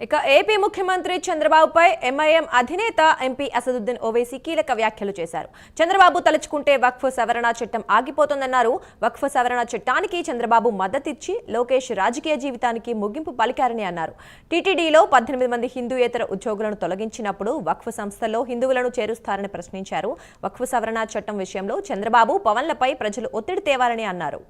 ఇక ఏపీ ముఖ్యమంత్రి చంద్రబాబుపై ఎంఐఎం అధినేత ఎంపీ అసదుద్దీన్ ఓవైసీ కీలక వ్యాఖ్యలు చేశారు. చంద్రబాబు తలుచుకుంటే వక్ఫ్ సవరణ చట్టం ఆగిపోతుందన్నారు. వక్ఫ్ సవరణ చట్టానికి చంద్రబాబు మద్దతిచ్చి లోకేష్ రాజకీయ జీవితానికి ముగింపు పలికారని అన్నారు. టీటీడీలో 18 మంది హిందూయేతర ఉద్యోగులను తొలగించినప్పుడు వక్ఫ్ సంస్థల్లో హిందువులను చేరుస్తారని ప్రశ్నించారు. వక్ఫ్ సవరణ చట్టం విషయంలో చంద్రబాబు పవన్లపై ప్రజలు ఒత్తిడి తేవాలని అన్నారు.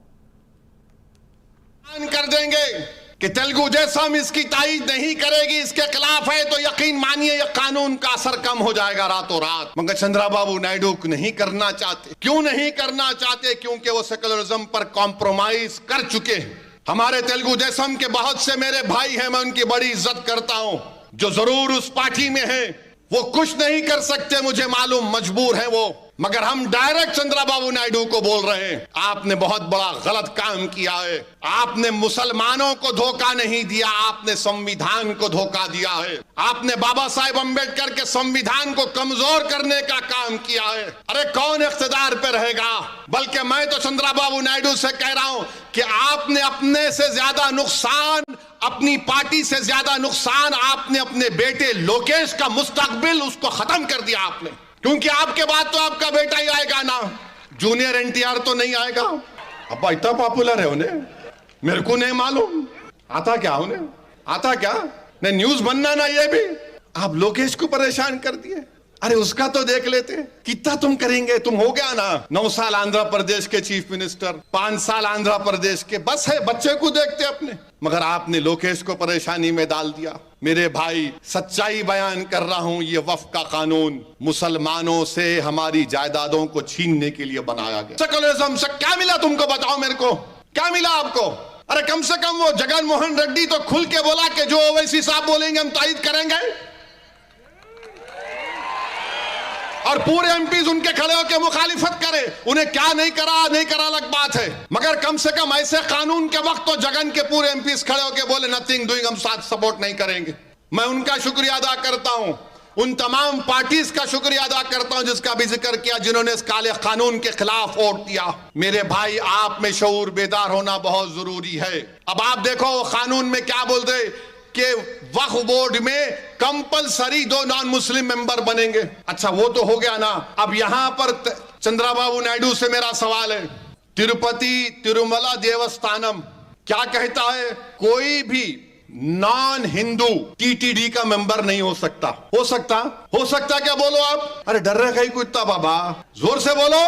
कि तेलुगु देशम इसकी ताईद नहीं करेगी, इसके खिलाफ है, तो यकीन मानिए यह कानून का असर कम हो जाएगा रातों रात। मगर चंद्रबाबू नायडू नहीं करना चाहते। क्यों नहीं करना चाहते? क्योंकि वो सेकुलरिज्म पर कॉम्प्रोमाइज कर चुके हैं। हमारे तेलुगु देशम के बहुत से मेरे भाई हैं, मैं उनकी बड़ी इज्जत करता हूं, जो जरूर उस पार्टी में हैं। वो कुछ नहीं कर सकते, मुझे मालूम, मजबूर है वो। मगर हम डायरेक्ट चंद्रबाबू नायडू को बोल रहे हैं, आपने बहुत बड़ा गलत काम किया है। आपने मुसलमानों को धोखा नहीं दिया, आपने संविधान को धोखा दिया है। आपने बाबा साहेब अंबेडकर के संविधान को कमजोर करने का काम किया है। अरे कौन इख्तिदार पे रहेगा? बल्कि मैं तो चंद्रबाबू नायडू से कह रहा हूं कि आपने अपने से ज्यादा नुकसान, अपनी पार्टी से ज्यादा नुकसान आपने अपने बेटे लोकेश का मुस्तकबिल उसको खत्म कर दिया आपने। क्योंकि आपके बाद तो आपका बेटा ही आएगा ना, जूनियर एनटीआर तो नहीं आएगा। अब इतना पॉपुलर है उन्हें, मेरे को नहीं मालूम आता क्या उन्हें, आता क्या नहीं न्यूज बनना ना, ये भी आप लोकेश को परेशान कर दिए। अरे उसका तो देख लेते, कितना तुम करेंगे? तुम हो गया ना 9 साल आंध्र प्रदेश के चीफ मिनिस्टर, 5 साल आंध्र प्रदेश के, बस है बच्चे को देखते अपने। मगर आपने लोकेश को परेशानी में डाल दिया। मेरे भाई सच्चाई बयान कर रहा हूं, ये वक्फ का कानून मुसलमानों से हमारी जायदादों को छीनने के लिए बनाया गया। सेकुलरिज्म से क्या मिला तुमको? बताओ मेरे को, क्या मिला आपको? अरे कम से कम वो जगन मोहन रेड्डी तो खुल के बोला कि जो ओवैसी साहब बोलेंगे हम तायद करेंगे, और पूरे एमपीज उनके खड़े होकर मुखालिफत करे। उन्हें क्या नहीं करा अलग बात है, मगर कम से कम ऐसे कानून के वक्त तो जगन के पूरे एमपीज खड़े होकर बोले नथिंग डूइंग, हम साथ सपोर्ट नहीं करेंगे। मैं उनका शुक्रिया अदा करता हूं, उन तमाम पार्टीज का शुक्रिया अदा करता हूं जिसका भी जिक्र किया, जिन्होंने इस काले कानून के खिलाफ वोट दिया। मेरे भाई आप में शऊर बेदार होना बहुत जरूरी है। अब आप देखो कानून में क्या बोल रहे कि वक्फ बोर्ड में कंपलसरी 2 नॉन मुस्लिम मेंबर बनेंगे। अच्छा वो तो हो गया ना। अब यहां पर चंद्रबाबू नायडू से मेरा सवाल है, तिरुपति तिरुमला देवस्थानम क्या कहता है? कोई भी नॉन हिंदू टीटीडी का मेंबर नहीं हो सकता। हो सकता क्या? बोलो आप। अरे डर रहे कहीं कुत्ता बाबा, जोर से बोलो।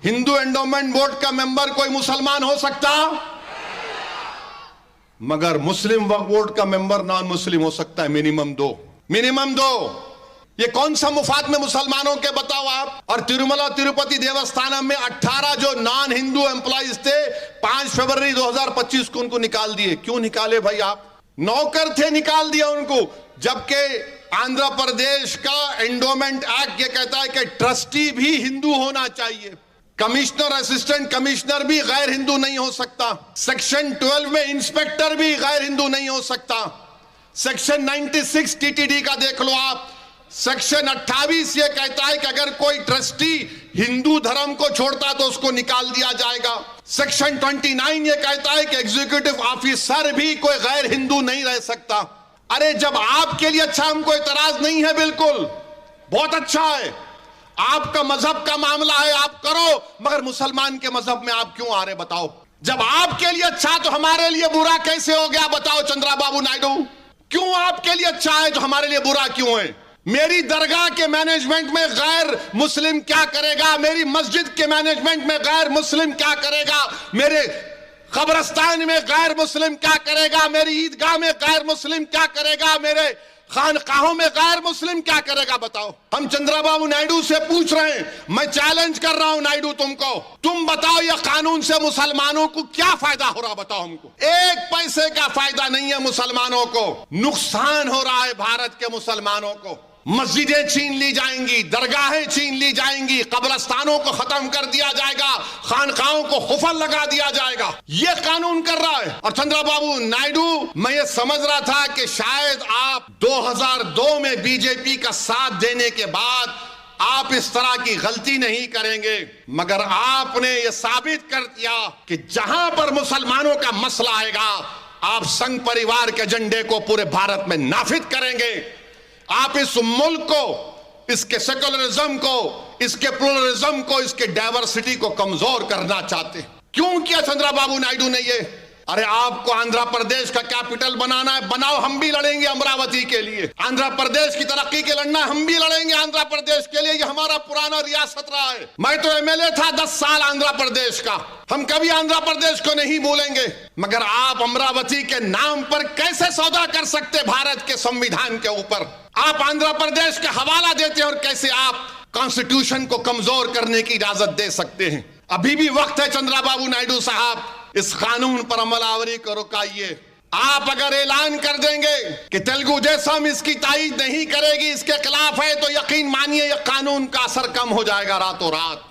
हिंदू एंडोमेंट बोर्ड का मेंबर कोई मुसलमान हो सकता, मगर मुस्लिम वक्फ बोर्ड का मेंबर नॉन मुस्लिम हो सकता है। मिनिमम 2। ये कौन सा मुफाद में मुसलमानों के बताओ आप। और तिरुमला तिरुपति देवस्थानम में 18 जो नॉन हिंदू एम्प्लॉइज थे 5 फरवरी 2025 को उनको निकाल दिए। क्यों निकाले भाई? आप नौकर थे, निकाल दिया उनको। जबकि आंध्र प्रदेश का एंडोमेंट एक्ट ये कहता है कि ट्रस्टी भी हिंदू होना चाहिए, कमिश्नर असिस्टेंट कमिश्नर भी गैर हिंदू नहीं हो सकता, सेक्शन 12 में इंस्पेक्टर भी गैर हिंदू नहीं हो सकता। सेक्शन 96 टीटीडी का देख लो आप, सेक्शन 28 ये कहता है कि अगर कोई ट्रस्टी हिंदू धर्म को छोड़ता तो उसको निकाल दिया जाएगा। सेक्शन 29 ये कहता है कि एग्जीक्यूटिव ऑफिसर भी कोई गैर हिंदू नहीं रह सकता। अरे जब आपके लिए अच्छा, हमको इतराज नहीं है, बिल्कुल बहुत अच्छा है, आपका मजहब का मामला है, आप करो, मगर मुसलमान के मजहब में आप क्यों आ रहे? बताओ। जब आपके लिए अच्छा तो हमारे लिए बुरा कैसे हो गया? बताओ चंद्रबाबू नायडू, क्यों आपके लिए अच्छा है तो हमारे लिए बुरा क्यों है? मेरी दरगाह के मैनेजमेंट में गैर मुस्लिम क्या करेगा? मेरी मस्जिद के मैनेजमेंट में गैर मुस्लिम क्या करेगा? मेरे कब्रिस्तान में गैर मुस्लिम क्या करेगा? मेरी ईदगाह में गैर मुस्लिम क्या करेगा? मेरे खानकाहों में गैर मुस्लिम क्या करेगा? बताओ। हम चंद्रबाबू नायडू से पूछ रहे हैं, मैं चैलेंज कर रहा हूं नायडू तुमको, तुम बताओ ये कानून से मुसलमानों को क्या फायदा हो रहा? बताओ हमको। 1 पैसे का फायदा नहीं है मुसलमानों को, नुकसान हो रहा है भारत के मुसलमानों को। मस्जिदें छीन ली जाएंगी, दरगाहें छीन ली जाएंगी, कब्रिस्तानों को खत्म कर दिया जाएगा, खानकाहों को खुफल लगा दिया जाएगा। ये कानून कर रहा है। और चंद्रबाबू नायडू, मैं ये समझ रहा था कि शायद आप 2002 में बीजेपी का साथ देने के बाद आप इस तरह की गलती नहीं करेंगे, मगर आपने ये साबित कर दिया कि जहां पर मुसलमानों का मसला आएगा आप संघ परिवार के एजेंडे को पूरे भारत में नाफिज करेंगे। आप इस मुल्क को, इसके सेकुलरिज्म को, इसके प्लुरलिज्म को, इसके डाइवर्सिटी को कमजोर करना चाहते हैं। क्यों किया चंद्रबाबू नायडू ने ये? अरे आपको आंध्र प्रदेश का कैपिटल बनाना है, बनाओ, हम भी लड़ेंगे अमरावती के लिए। आंध्र प्रदेश की तरक्की के लड़ना है, हम भी लड़ेंगे आंध्र प्रदेश के लिए। ये हमारा पुराना रियासत रहा है। मैं तो एमएलए था 10 साल आंध्र प्रदेश का, हम कभी आंध्र प्रदेश को नहीं भूलेंगे। मगर आप अमरावती के नाम पर कैसे सौदा कर सकते भारत के संविधान के ऊपर? आप आंध्र प्रदेश का हवाला देते हैं और कैसे आप कॉन्स्टिट्यूशन को कमजोर करने की इजाजत दे सकते हैं? अभी भी वक्त है चंद्रबाबू नायडू साहब, इस कानून पर अमलावरी को रुकाइए। आप अगर ऐलान कर देंगे कि तेलुगु देशम इसकी तायीद नहीं करेगी, इसके खिलाफ है, तो यकीन मानिए यह कानून का असर कम हो जाएगा रातों रात।